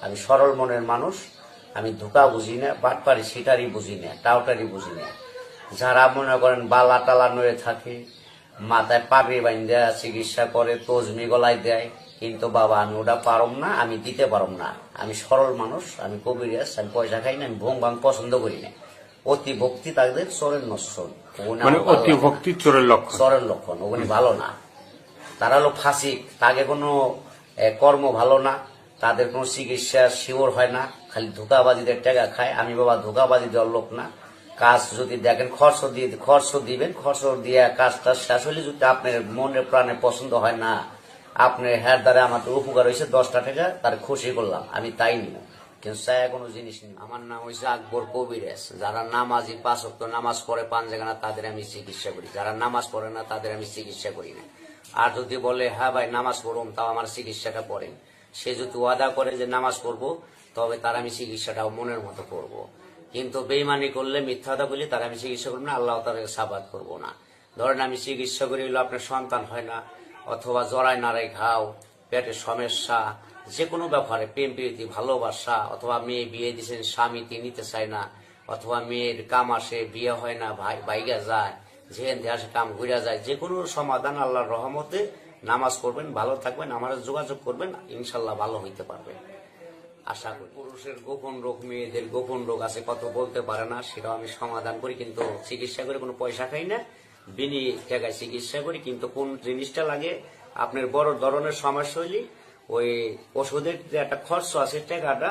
আমি সরল মনের মানুষ। আমি ধোঁকা বুঝি না, বাটপারি সিটারি বুঝি না, টাউটারি বুঝি না। যারা মনে করেন বালা টালা নড়ে থাকে, মাথায় পাগড়ি বান্ধা চিকিৎসা করে, তজমি গলায় দেয়, কিন্তু বাবা আমি ওটা পারম না, আমি দিতে পারম না। আমি সরল মানুষ, আমি কবিরাজ, আমি পয়সা খাই না, আমি ভোং ভাং পছন্দ করি না। অতি ভক্তি তাদের চোরের নশ্বর, মানে অতি ভক্তি চোরের লক্ষণ। চোরের লক্ষণ, ওগুলি ভালো না। তারা হলো ফাঁসিক, তাকে কোনো কর্ম ভালো না, তাদের কোনো চিকিৎসা শিওর হয় না, খালি ধোকাবাজিদের টাকা খায়। আমি বাবা ধোকাবাজি দেওয়ার লোক না। কাজ যদি দেখেন খরচ দিবেন, খরচ দিয়ে কাজটা শেষ হলে যদি আপনার মনে প্রাণে পছন্দ হয় না, আপনার হ্যার দ্বারা আমার উপকার হয়েছে 10টা টাকা, তার খুশি করলাম, আমি তাই নিব, কিন্তু চায় কোনো জিনিস নিব। আমার নাম হয়েছে আকবর কবিরাজ। যারা নামাজি 5 ওয়াক্ত নামাজ পড়ে 5 জায়গা, তাদের আমি চিকিৎসা করি। যারা নামাজ পড়ে না তাদের আমি চিকিৎসা করি না। আর যদি বলে হ্যাঁ ভাই নামাজ পড়ুন, তাও আমার চিকিৎসাটা করেন, সে যদি ওয়াদা করে যে নামাজ পড়বো, তবে তার আমি চিকিৎসাটাও মনের মতো করব। কিন্তু বেইমানি করলে, মিথ্যাটা বলি, তার আমি চিকিৎসা করবো না, আল্লাহ তাকে সাবাদ করবো না। ধরেন আমি চিকিৎসা করি হলো আপনার সন্তান হয় না, অথবা জরাই নাড়াই ঘাও, পেটের সমস্যা, যে কোনো ব্যাপারে, প্রেম প্রীতি ভালোবাসা, অথবা মেয়ে বিয়ে দিয়েছেন স্বামী নিতে চায় না, অথবা মেয়ের কাম আসে বিয়ে হয় না, বাইগা যায়, যেখান থেকে আসে কাম ঘুরে যায়, যে কোনো সমাধান আল্লাহর রহমতে। নামাজ পড়বেন, ভালো থাকবেন, আমার যোগাযোগ করবেন, ইনশাল্লাহ ভালো হইতে পারবে আশা করি। পুরুষের গোপন রোগ, মেয়েদের গোপন রোগ আছে, কত বলতে পারে না, সেটাও আমি সমাধান করি, কিন্তু চিকিৎসা করে কোনো পয়সা খাই না, বিনি টাকায় চিকিৎসা করি। কিন্তু কোন জিনিসটা লাগে আপনার বড় ধরনের সমস্যা হইলে, ওই ওষুধের যে একটা খরচ আছে, টাকাটা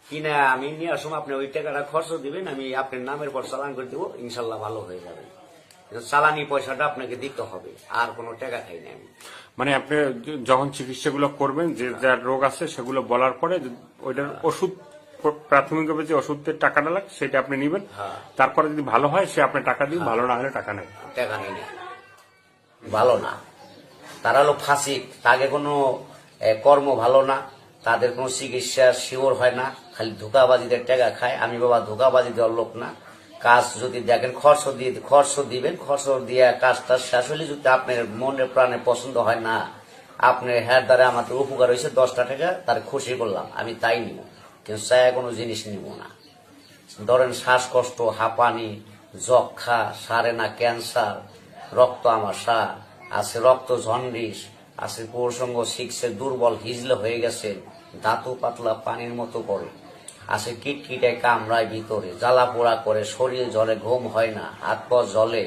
কিনা আমি নিয়ে আসুন, আপনি ওই টাকাটা খরচ দিবেন, আমি আপনার নামের পর চালান করে দিব, ইনশাল্লাহ ভালো হয়ে যাবে। চালানি পয়সাটা আপনাকে দিতে হবে, আর কোনো টাকা খাই না আমি। মানে আপনি যখন চিকিৎসাগুলো করবেন, যে যার রোগ আছে সেগুলো বলার পরে ওইটার ওষুধ, প্রাথমিকভাবে যে ওষুধের টাকাটা লাগে সেটা আপনি নেবেন, তারপরে যদি ভালো হয় সে আপনি টাকা দিন, ভালো না হলে টাকা নেই। টাকা নেই, ভালো না। তারা হলো ফাঁসিক, তাকে কোনো কর্ম ভালো না, তাদের কোনো চিকিৎসা শিওর হয় না, খালি ধোকাবাজিদের টাকা খায়। আমি বাবা ধোকাবাজি দেওয়ার লোক না। কাজ যদি দেখেন খরচ দিবেন, খরচ দিয়ে কাজটা শেষ হলে যদি আপনার মনে প্রাণে পছন্দ হয় না, আপনার হ্যার দ্বারা আমাদের উপকার হয়েছে 10টা টাকা, তার খুশি করলাম, আমি তাই নিব, কিন্তু চায় কোনো জিনিস নিব না। ধরেন শ্বাসকষ্ট, হাঁপানি, যক্ষা, সারে না ক্যান্সার, রক্ত আমাশা আছে, রক্ত জন্ডিস আছে, প্রসঙ্গ শিখছে, দুর্বল হিজলে হয়ে গেছে, দাঁতু পাতলা পানির মতো করে আছে, কিটকিটে কামড়ায় ভিতরে, জ্বালা পোড়া করে, শরীর জ্বলে, ঘুম হয় না, হাত পা জ্বলে,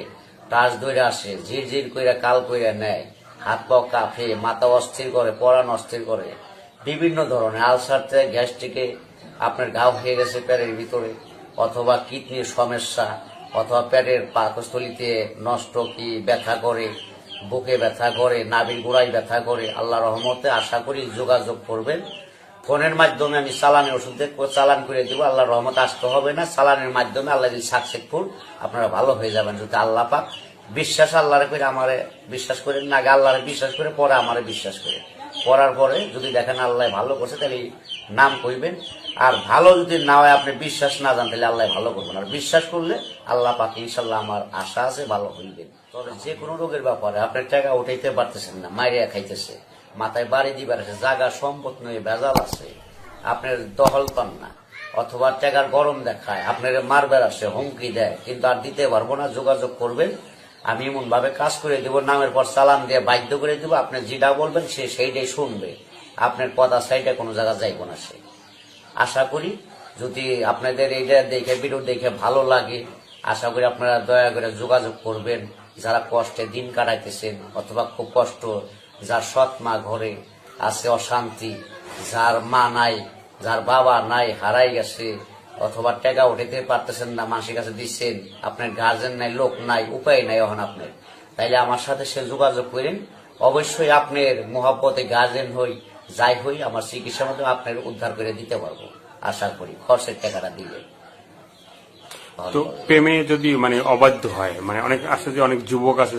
টাচ ধরে আসে, ঝিরঝির কইরা কাল কইরা নেয়, হাত পা কাঁপে, মাথা অস্থির করে, পরাণ অস্থির করে, বিভিন্ন ধরনের আলসার থেকে গ্যাস্ট্রিকে আপনার ঘাও হয়ে গেছে পেটের ভিতরে, অথবা কিডনির সমস্যা, অথবা পেটের পাকস্থলিতে নষ্ট কি ব্যথা করে, বুকে ব্যথা করে, নাভির গোড়ায় ব্যথা করে। আল্লাহ রহমতে আশা করি যোগাযোগ করবেন। ফোনের মাধ্যমে আমি চালানি ওষুধ চালান করে দিব, আল্লাহ রহমতে আসতে হবে না। চালানের মাধ্যমে আল্লাহ যদি সাকসেসফুল, আপনারা ভালো হয়ে যাবেন যদি আল্লাহ পাক বিশ্বাস আল্লাহরে করে আমারে বিশ্বাস করেন না, আগে আল্লাহরে বিশ্বাস করে পরে আমারে বিশ্বাস করে, করার পরে যদি দেখেন আল্লাহ ভালো করছে, তাহলে নাম কইবেন। আর ভালো যদি না হয়, আপনি বিশ্বাস না জান, তাহলে আল্লাহ ভালো করবেন। আর বিশ্বাস করলে আল্লাহ পাক ইনশাল্লাহ, আমার আশা আছে ভালো হইবেন। তবে যে কোনো রোগের ব্যাপারে আপনার টাকা উঠাইতে পারতেছেন না, মাইরিয়া খাইতেছে, মাথায় বাড়ি দিবার আছে, জায়গা সম্পদ নয়, ভেজাল আছে, আপনার দখল পান না, অথবা টাকার গরম দেখায়, আপনার মারবার আসে, হুমকি দেয়, কিন্তু আর দিতে পারবো না, যোগাযোগ করবেন। আমি এমন ভাবে কাজ করে দেবো, নামের পর চালান দিয়ে বাধ্য করে দেবো, আপনি যেটা বলবেন সে সেইটাই শুনবে, আপনার কথা সাইডে কোনো জায়গা যাইব না সে। আশা করি যদি আপনাদের এইটা দেখে, ভিডিও দেখে ভালো লাগে, আশা করি আপনারা দয়া করে যোগাযোগ করবেন। যারা কষ্টে দিন কাটাইতেছেন, অথবা খুব কষ্ট, যার সৎ মা ঘরে আছে, অশান্তি, যার মা নাই, যার বাবা নাই, হারাই গেছে, অথবা টাকা উঠাইতে পারতেছেন না, মানুষের কাছে দিচ্ছেন, আপনার গার্জেন নাই, লোক নাই, উপায় নাই এখন আপনার, তাইলে আমার সাথে সে যোগাযোগ করেন। অবশ্যই আপনার মহব্বতে গার্জেন হই, যাই হই, আমার চিকিৎসার মাধ্যমে আপনার উদ্ধার করে দিতে পারবো, আশা করি খরচের টাকাটা দিলে। তো প্রেমে যদি মানে অবাধ্য হয়, মানে অনেক আছে যে অনেক যুবক আছে